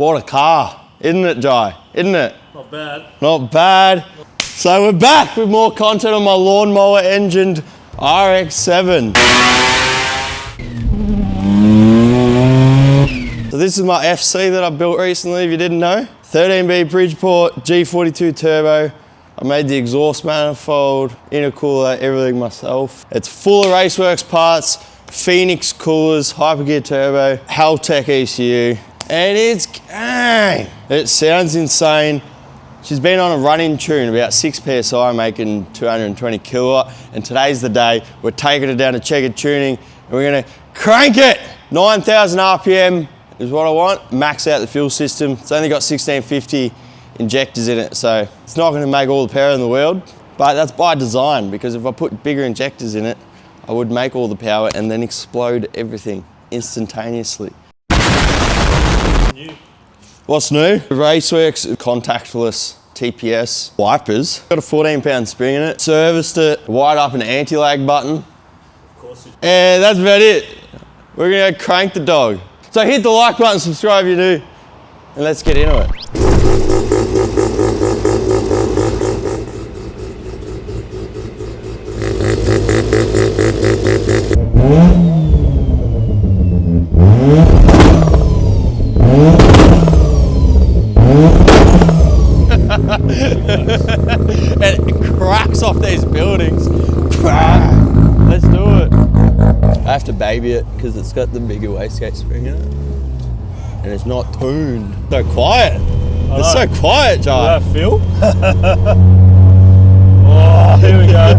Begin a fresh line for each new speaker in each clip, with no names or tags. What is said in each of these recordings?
What a car, isn't it, Jai? Isn't it?
Not bad.
Not bad. So we're back with more content on my lawnmower engined RX-7. So this is my FC that I built recently, if you didn't know. 13B Bridgeport G42 turbo. I made the exhaust manifold, intercooler, everything myself. It's full of Raceworks parts, Phoenix coolers, hypergear turbo, Haltech ECU, and it's gang. It sounds insane. She's been on a running tune, about 6 PSI, making 220 kilowatt, and today's the day. We're taking it down to checkered tuning, and we're gonna crank it. 9,000 RPM is what I want. Max out the fuel system. It's only got 1650 injectors in it, so it's not gonna make all the power in the world, but that's by design, because if I put bigger injectors in it, I would make all the power and then explode everything instantaneously.
New.
What's new? Raceworks contactless TPS wipers. Got a 14-pound spring in it. Serviced it, wired up an anti-lag button.
Of course you.
And that's about it. We're gonna go crank the dog. So hit the like button, subscribe if you're new, and let's get into it. And it cracks off these buildings. Let's do it. I have to baby it because it's got the bigger wastegate spring in it. And it's not tuned. So quiet. It's so quiet, Jai.
Does that feel? Oh, here we go.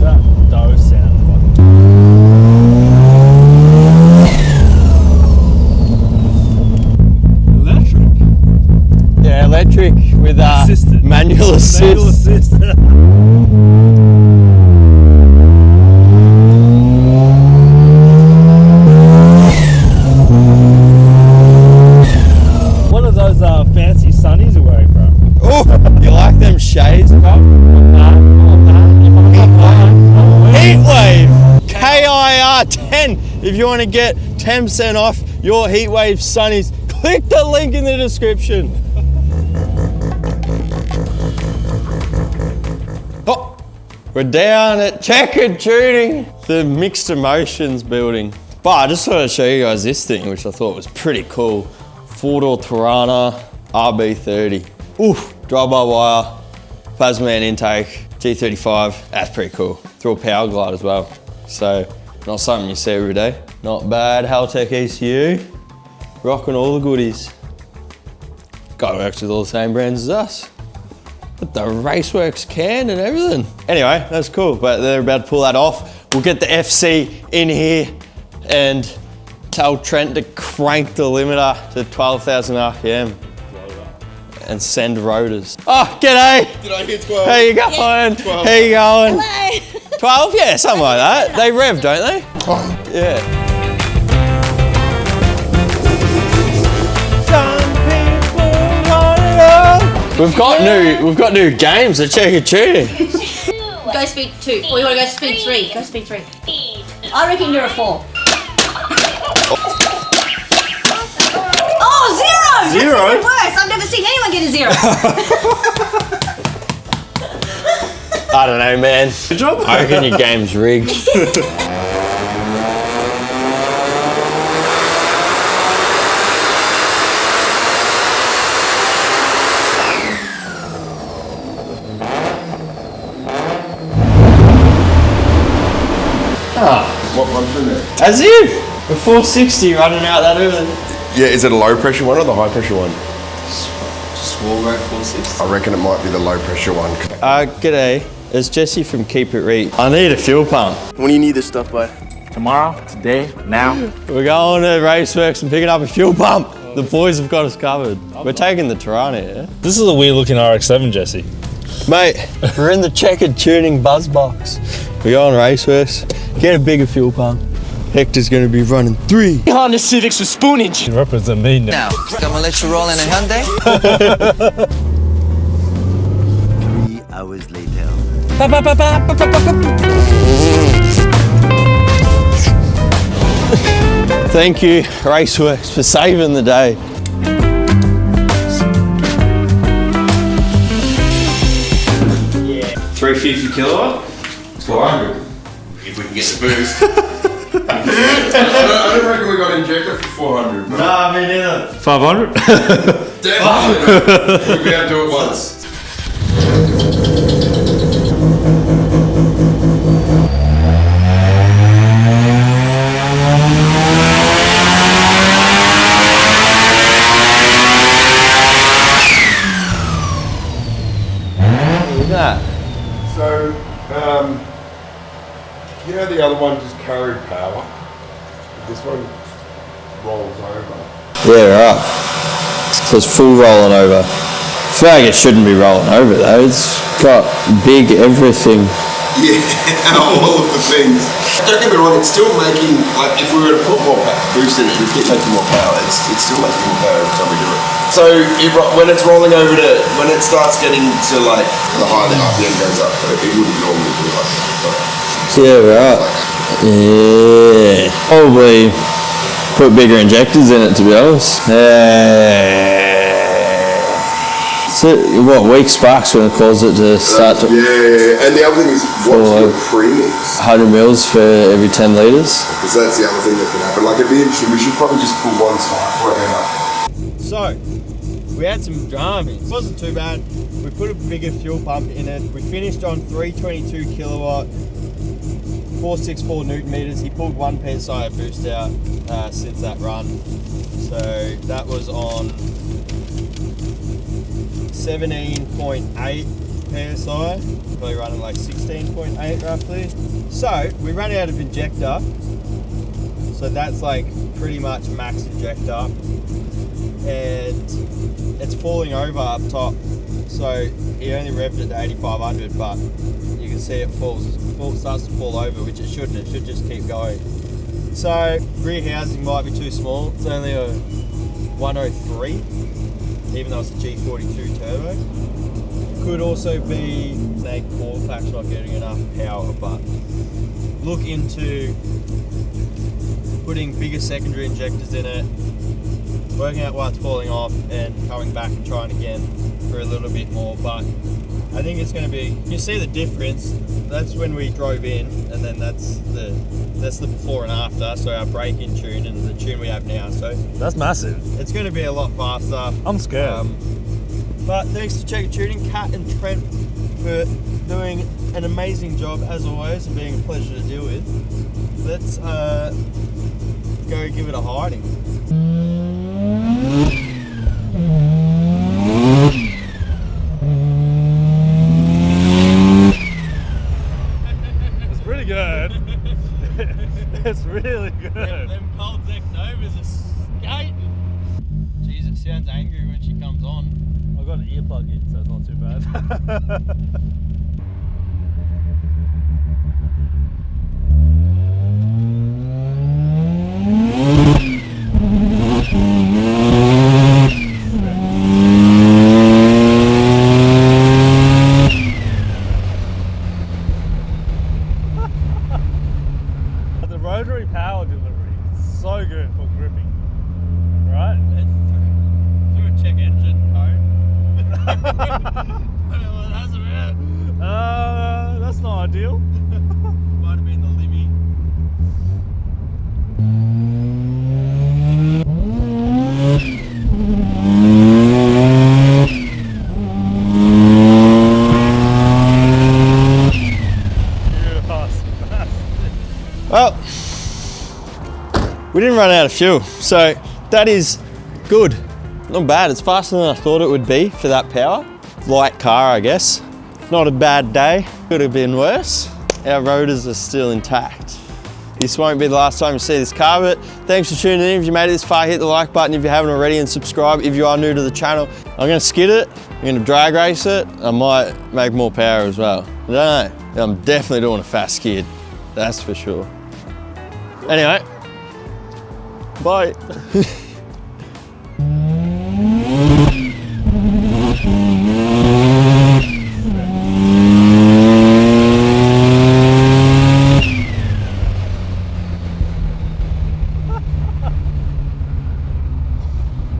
That does sound fucking. Electric.
Yeah, electric with manual assist.
Manual assist. What are those fancy sunnies you're wearing, bro?
Oh, you like them shades, bro? Heatwave KIR 10. If you want to get 10% off your Heatwave sunnies, click the link in the description. Oh, we're down at checkered tuning, the mixed emotions building. But I just thought I'd show you guys this thing, which I thought was pretty cool. 4-door Tirana RB30. Oof, drive-by-wire, plasma man intake, G35. That's pretty cool. Through a power glide as well. So, not something you see every day. Not bad. Haltech ECU. Rocking all the goodies. Guy works with all the same brands as us. With the Raceworks can and everything. Anyway, that's cool, but they're about to pull that off. We'll get the FC in here and tell Trent to crank the limiter to 12,000 RPM and send rotors. Oh, g'day.
Did I hit 12?
How you going?
Yeah. 12.
How you going?
Hello.
12? Yeah, something like that. They rev, don't they?
Oh.
Yeah. We've got new games at Checker Tuning.
Go speed 2. Or you want to go speed 3? Go speed 3. I reckon you're a 4. Oh, 0!
Zero?
That's even worse. I've never seen anyone get a 0.
I don't know, man.
Good job.
I reckon your game's rigged.
What one's in there?
As if! A 460 running out that early.
Yeah, is it a low pressure one or the high pressure one?
Just walk right 460.
I reckon it might be the low pressure one.
G'day. It's Jesse from Keep It Reet. I need a fuel pump.
When do you need this stuff by?
Tomorrow, today, now.
We're going to Raceworks and picking up a fuel pump. The boys have got us covered. We're taking the Tirana, yeah?
This is a weird looking RX-7, Jesse.
Mate, we're in the checkered tuning buzz box. We're going Raceworks. Get a bigger fuel pump. Hector's going to be running 3 Honda Civics with spoonage.
You represent me now.
Now, I'm gonna let you roll in a Hyundai.
3 hours later.
Thank you, Raceworks, for saving the day. Yeah. 350 kilowatt? 400.
If we can get the boost. I don't reckon we got injector for 400. But
Nah, me neither.
500?
definitely. We'll be able to do it once.
Look at that.
So, you know the other one just carried power? This one rolls over.
Yeah, right. So it's full rolling over. I feel like it shouldn't be rolling over though. It's got big everything.
Yeah, all of the things. Don't get me wrong, it's still making, like, if we were to put more boost in it, it'd keep making more power. It's still making more power every time we do it. So, when it's rolling over to, when it starts getting to, like, the higher the RPM goes up, it wouldn't normally be like that.
Yeah, right. Yeah. Probably put bigger injectors in it, to be honest. So, what, weak sparks when it calls it to start to
Yeah. And the other thing is, what's your premix?
100 mils for every 10 litres.
Because that's the other thing that can happen. Like, it'd be interesting, we should probably just pull one side right out.
So, we had some dramas. It wasn't too bad. We put a bigger fuel pump in it. We finished on 322 kilowatt, 464 newton meters. He pulled 1 PSI of boost out since that run. So that was on 17.8 PSI. Probably running like 16.8 roughly. So we ran out of injector. So that's like pretty much max injector. And it's falling over up top. So he only revved it to 8,500, but you can see it starts to fall over, which it shouldn't. It should just keep going. So rear housing might be too small. It's only a 103, even though it's a G42 turbo. Could also be the core pack's not getting enough power, but look into putting bigger secondary injectors in it, working out why it's falling off, and coming back and trying again for a little bit more. But I think it's going to be, you see the difference. That's when we drove in, and then that's the before and after. So our braking tune and the tune we have now. So
That's massive.
it's going to be a lot faster.
I'm scared.
But thanks to Checker Tuning, Kat and Trent, for doing an amazing job as always and being a pleasure to deal with. Let's go give it a hiding.
It's pretty good. It's really good.
Them cold deck Novas are skating. Jeez, it sounds angry when she comes on.
I've got an earplug in, so it's not too bad. The rotary power delivery is so good for gripping, right?
Through a check engine home. I don't know what that's about.
That's not ideal.
Might have been the Libby. Well, we didn't run out of fuel, so that is good. Not bad, it's faster than I thought it would be for that power. Light car, I guess. Not a bad day, could have been worse. Our rotors are still intact. This won't be the last time you see this car, but thanks for tuning in. If you made it this far, hit the like button if you haven't already, and subscribe if you are new to the channel. I'm gonna skid it, I'm gonna drag race it. I might make more power as well. I don't know, I'm definitely doing a fast skid, that's for sure. Anyway, bye.